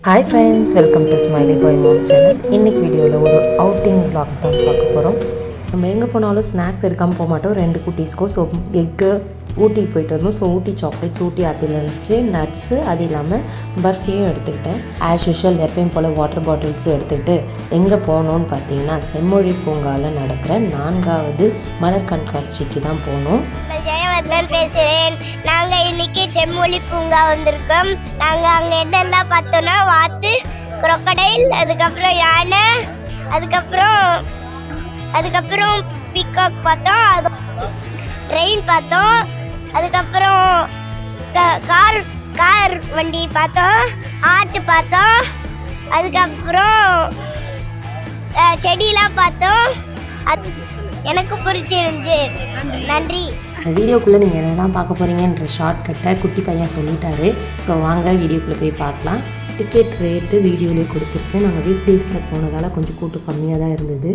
Hi friends, welcome to smiley boy mom channel. இன்றைக்கி வீடியோவில் ஒரு அவுட்டிங் vlog தான் பார்க்க போகிறோம். நம்ம எங்கே போனாலும் ஸ்நாக்ஸ் எடுக்காமல் போக மாட்டோம். 2 குட்டீஸ்க்கும் ஸோ எக்கு ஊட்டிக்கு போயிட்டு வந்தோம். ஸோ ஊட்டி சாக்லேட்ஸ், ஊட்டி ஆப்பிள் இருந்துச்சு, நட்ஸு, அது இல்லாமல் பர்ஃபியும் எடுத்துக்கிட்டேன். ஆஸ் யூஷுவல் எப்பயும் போல் வாட்டர் பாட்டில்ஸும் எடுத்துக்கிட்டு எங்கே போனோன்னு பார்த்தீங்கன்னா செம்மொழி பூங்காவில் நடக்கிற 4வது மலர் கண்காட்சிக்கு தான் போனோம். ஜெயவர்தன் பேசுகிறேன். நாங்கள் இன்னைக்கு செம்மொழி பூங்கா வந்திருக்கோம். நாங்கள் அங்கே என்னெல்லாம் பார்த்தோன்னா வாத்து, crocodile, அதுக்கப்புறம் யானை, அதுக்கப்புறம் பீகாக் பார்த்தோம், அது ட்ரெயின் பார்த்தோம், அதுக்கப்புறம் கார் வண்டி பார்த்தோம், ஆட்டு பார்த்தோம், அதுக்கப்புறம் செடியெலாம் பார்த்தோம். அது எனக்கு பிடிச்சிருந்துச்சு. நன்றி. இந்த வீடியோக்குள்ளே நீங்கள் என்னெல்லாம் பார்க்க போகிறீங்கன்ற ஷார்ட்கட்டை குட்டி பையன் சொல்லிட்டாரு. ஸோ வாங்க வீடியோக்குள்ளே போய் பார்க்கலாம். டிக்கெட் ரேட்டு வீடியோலேயே கொடுத்துருக்கேன். நாங்கள் வீக் டேஸில் போனதால் கொஞ்சம் கூட்டம் கம்மியாக தான் இருந்தது.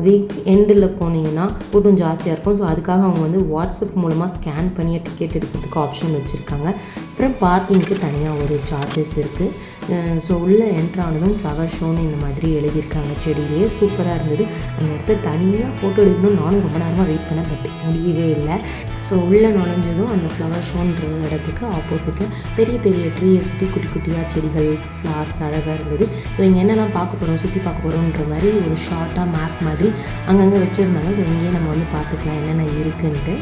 வீக் எண்டில் போனீங்கன்னா கூட்டம் ஜாஸ்தியாக இருக்கும். ஸோ அதுக்காக அவங்க வந்து வாட்ஸ்அப் மூலமாக ஸ்கேன் பண்ணி டிக்கெட் எடுக்கிறதுக்கு ஆப்ஷன் வச்சுருக்காங்க. அப்புறம் பார்க்கிங்க்கு தனியாக ஒரு சார்ஜஸ் இருக்குது. ஸோ உள்ளே என்ட்ரானதும் ஃப்ளவர் ஷோன்னு இந்த மாதிரி எழுதியிருக்காங்க. செடியிலேயே சூப்பராக இருந்தது. அந்த இடத்த தனியாக ஃபோட்டோ எடுக்கணும்னு நானும் ரொம்ப நேரமாக வெயிட் பண்ணேன், பட் முடியவே இல்லை. ஸோ உள்ளே நுழைஞ்சதும் அந்த ஃப்ளவர் ஷோன்ற இடத்துக்கு ஆப்போசிட்டில் பெரிய பெரிய ட்ரீயை சுற்றி குட்டி குட்டியாக செடிகள், ஃப்ளவர்ஸ் அழகாக இருந்தது. ஸோ இங்கே என்னெல்லாம் பார்க்க போகிறோம், சுற்றி பார்க்க போகிறோன்ற மாதிரி ஒரு ஷார்ட்டாக மேப் மாதிரி அங்கங்கே வச்சுருந்தாங்க. ஸோ இங்கேயே நம்ம வந்து பார்த்துக்கலாம் என்னென்ன இருக்குன்ட்டு.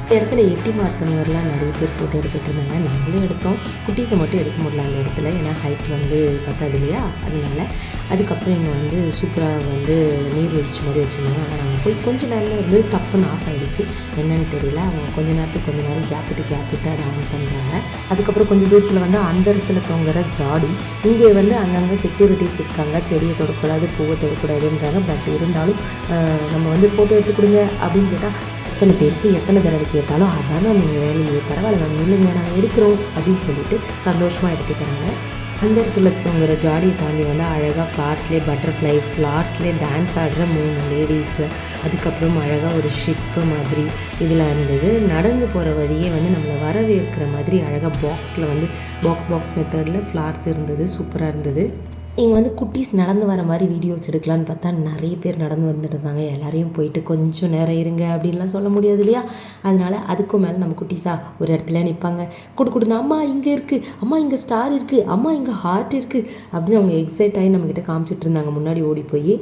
இந்த இடத்துல எட்டி மார்க்கர்லாம் நிறைய பேர் ஃபோட்டோ எடுத்துகிட்டு இருந்தாங்க. நம்மளும் எடுத்தோம். குட்டீஸை மட்டும் எடுக்க முடியல அந்த இடத்துல, ஏன்னா ஹைட் வந்து பத்தாது இல்லையா, அதனால. அதுக்கப்புறம் இங்கே வந்து சூப்பராக வந்து நீர்வீழ்ச்சி மாதிரி வச்சுருந்தாங்க. ஆனால் நாங்கள் போய் கொஞ்சம் நேரம் இருந்து டப்புன்னு ஆஃப் ஆகிடுச்சு. என்னன்னு தெரியல. அவங்க கொஞ்ச நேரம் கேப் விட்டு அதை ஆன் பண்ணுறாங்க. அதுக்கப்புறம் கொஞ்சம் தூரத்தில் வந்து அந்த இடத்துல தொங்குற ஜாடி. இங்கே வந்து அங்கங்கே செக்யூரிட்டிஸ் இருக்காங்க. செடியை தொடக்கூடாது, பூவை தொடக்கூடாதுன்றாங்க. பட் இருந்தாலும் நம்ம வந்து ஃபோட்டோ எடுத்து கொடுங்க அப்படின்னு கேட்டால் எத்தனை பேருக்கு எத்தனை தடவை கேட்டாலும் அதான் மேம் எங்கள் வேலையே, பரவாயில்ல மேம், இல்லைங்க நாங்கள் எடுக்கிறோம் அப்படின்னு சொல்லிட்டு சந்தோஷமாக எடுத்துக்கிறாங்க. அந்த இடத்துல தூங்குற ஜாடியை தாண்டி வந்து அழகாக ஃப்ளார்ஸ்லேயே பட்டர்ஃப்ளை, ஃப்ளார்ஸ்லேயே டான்ஸ் ஆடுற 3 லேடிஸு, அதுக்கப்புறம் அழகாக ஒரு ஷிப்பு மாதிரி இதில் இருந்தது. நடந்து போகிற வழியே வந்து நம்மளை வரவேற்கிற மாதிரி அழகாக பாக்ஸில் வந்து பாக்ஸ் மெத்தடில் ஃப்ளார்ஸ் இருந்தது. சூப்பராக இருந்தது. இங்கே வந்து குட்டீஸ் நடந்து வர மாதிரி வீடியோஸ் எடுக்கலான்னு பார்த்தா நிறைய பேர் நடந்து வந்துட்டு இருந்தாங்க. எல்லாரையும் போயிட்டு கொஞ்சம் நேரம் இருங்க அப்படின்லாம் சொல்ல முடியாது இல்லையா. அதனால் அதுக்கும் மேலே நம்ம குட்டீஸாக ஒரு இடத்துல நிற்பாங்க. கொடுக்குன்னு அம்மா இங்கே இருக்குது, அம்மா இங்கே ஸ்டார் இருக்குது, அம்மா இங்கே ஹார்ட் இருக்குது அப்படின்னு அவங்க எக்ஸைட் ஆகி நம்மக்கிட்ட காமிச்சிட்டு இருந்தாங்க. முன்னாடி ஓடி போய்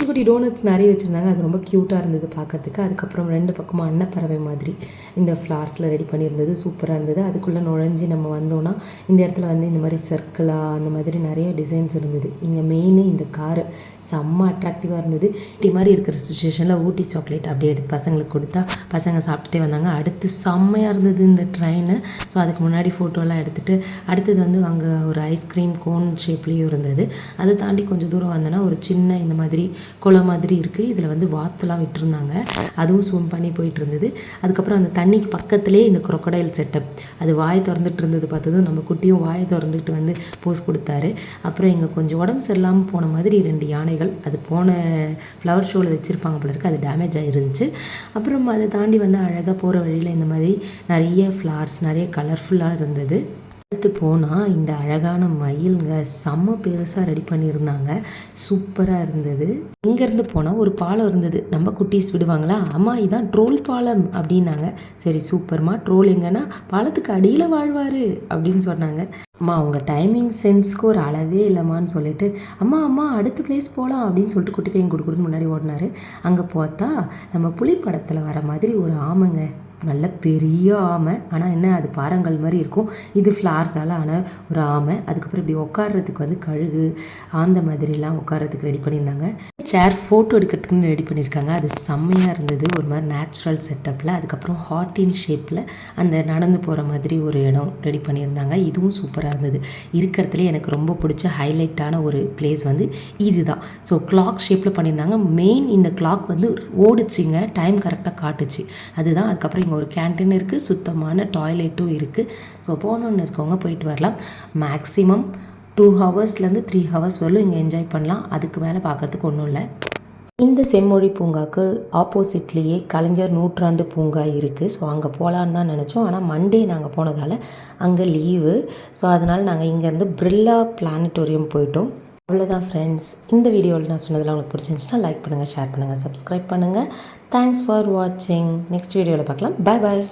குட்டி டோனட்ஸ் நிறைய வச்சுருந்தாங்க. அது ரொம்ப க்யூட்டாக இருந்தது பார்க்குறதுக்கு. அதுக்கப்புறம் 2 பக்கமும் அன்னப்பறவை மாதிரி இந்த ஃப்ளார்ஸில் ரெடி பண்ணியிருந்தது. சூப்பராக இருந்தது. அதுக்குள்ளே நுழைஞ்சி நம்ம வந்தோன்னா இந்த இடத்துல வந்து இந்த மாதிரி சர்க்கிளாக அந்த மாதிரி நிறைய டிசைன்ஸ் இருந்தது. இங்கே மெயின் இந்த காரு செம்ம அட்ராக்டிவாக இருந்தது. இப்படி மாதிரி இருக்கிற சுச்சுவேஷனில் ஊட்டி சாக்லேட் அப்படியே எடுத்து பசங்களுக்கு கொடுத்தா பசங்க சாப்பிட்டுட்டே வந்தாங்க. அடுத்து செம்மையாக இருந்தது இந்த ட்ரெயின். ஸோ அதுக்கு முன்னாடி ஃபோட்டோலாம் எடுத்துகிட்டு அடுத்தது வந்து அங்கே ஒரு ஐஸ்கிரீம் கோன் ஷேப்லேயும் இருந்தது. அதை தாண்டி கொஞ்சம் தூரம் வந்தோன்னா ஒரு சின்ன இந்த மாதிரி குளம் மாதிரி இருக்குது. இதில் வந்து வாத்துலாம் விட்டுருந்தாங்க. அதுவும் ஸ்விம் பண்ணி போயிட்டு இருந்தது. அதுக்கப்புறம் அந்த தண்ணிக்கு பக்கத்துலேயே இந்த crocodile செட்டப், அது வாயை திறந்துட்டு இருந்தது. பார்த்ததும் நம்ம குட்டியும் வாயை திறந்துக்கிட்டு வந்து போஸ் கொடுத்தாரு. அப்புறம் இங்கே கொஞ்சம் உடம்பு சரியில்லாமல் போன மாதிரி 2 யானைகள், அது போன ஃப்ளவர் ஷோவில் வச்சுருப்பாங்க போல இருக்குது, அது டேமேஜ் ஆகிருந்துச்சு. அப்புறம் அதை தாண்டி வந்து அழகாக போகிற வழியில் இந்த மாதிரி நிறைய ஃப்ளார்ஸ் நிறைய கலர்ஃபுல்லாக இருந்தது. அடுத்து போனால் இந்த அழகான மயிலுங்க செம்ம பெருசாக ரெடி பண்ணியிருந்தாங்க. சூப்பராக இருந்தது. இங்கேருந்து போனால் ஒரு பாலம் இருந்தது. நம்ம குட்டீஸ் விடுவாங்களா, அம்மா இதான் ட்ரோல் பாலம் அப்படின்னாங்க. சரி சூப்பர்மா, ட்ரோல் எங்கன்னா பாலத்துக்கு அடியில் வாழ்வார் அப்படின்னு சொன்னாங்க. அம்மா அவங்க டைமிங் சென்ஸ்க்கு ஒரு அளவே இல்லைம்மான்னு சொல்லிட்டு அம்மா அடுத்த பிளேஸ் போகலாம் அப்படின்னு சொல்லிட்டு குட்டி பையன் கொடுக்குறதுன்னு முன்னாடி ஓடினார். அங்கே பார்த்தா நம்ம புலி படத்தில் வர மாதிரி ஒரு ஆமைங்க, நல்ல பெரிய ஆமை. ஆனால் என்ன, அது பாறங்கள் மாதிரி இருக்கும். இது ஃப்ளார்ஸால் ஆன ஒரு ஆமை. அதுக்கப்புறம் இப்படி உட்காடுறதுக்கு வந்து கழுகு அந்த மாதிரிலாம் உட்காரத்துக்கு ரெடி பண்ணியிருந்தாங்க. சேர் ஃபோட்டோ எடுக்கிறதுக்குன்னு ரெடி பண்ணியிருக்காங்க. அது செம்மையாக இருந்தது, ஒரு மாதிரி நேச்சுரல் செட்டப்பில். அதுக்கப்புறம் ஹார்ட்டின் ஷேப்பில் அந்த நடந்து போகிற மாதிரி ஒரு இடம் ரெடி பண்ணியிருந்தாங்க. இதுவும் சூப்பராக இருந்தது. இருக்கிறதுலே எனக்கு ரொம்ப பிடிச்ச ஹைலைட்டான ஒரு பிளேஸ் வந்து இதுதான். ஸோ கிளாக் ஷேப்பில் பண்ணியிருந்தாங்க. மெயின் இந்த கிளாக் வந்து ஓடிச்சிங்க, டைம் கரெக்டாக காட்டுச்சு. அதுதான். அதுக்கப்புறம் இங்கே ஒரு கேன்டீன் இருக்குது, சுத்தமான டாய்லெட்டும் இருக்குது. ஸோ போகணுன்னு இருக்கவங்க போயிட்டு வரலாம். மேக்ஸிமம் 2 ஹவர்ஸ்லேருந்து 3 ஹவர்ஸ் வரலும் இங்கே என்ஜாய் பண்ணலாம். அதுக்கு மேலே பார்க்குறதுக்கு ஒன்றும் இல்லை. இந்த செம்மொழி பூங்காவுக்கு ஆப்போசிட்லேயே கலைஞர் நூற்றாண்டு பூங்கா இருக்குது. ஸோ அங்கே போகலான்னு தான் நினச்சோம். ஆனால் மண்டே நாங்கள் போனதால் அங்கே லீவு. ஸோ அதனால் நாங்கள் இங்கேருந்து பிர்லா பிளானட்டோரியம் போயிட்டோம். அவ்வளோதான் ஃப்ரெண்ட்ஸ். இந்த வீடியோவில் நான் சொன்னதெல்லாம் உங்களுக்கு பிடிச்சிருந்துச்சுன்னா லைக் பண்ணுங்கள், ஷேர் பண்ணுங்கள், சப்ஸ்கிரைப் பண்ணுங்கள். தேங்க்ஸ் ஃபார் வாட்சிங். நெக்ஸ்ட் வீடியோவில் பார்க்கலாம். பாய் பாய்.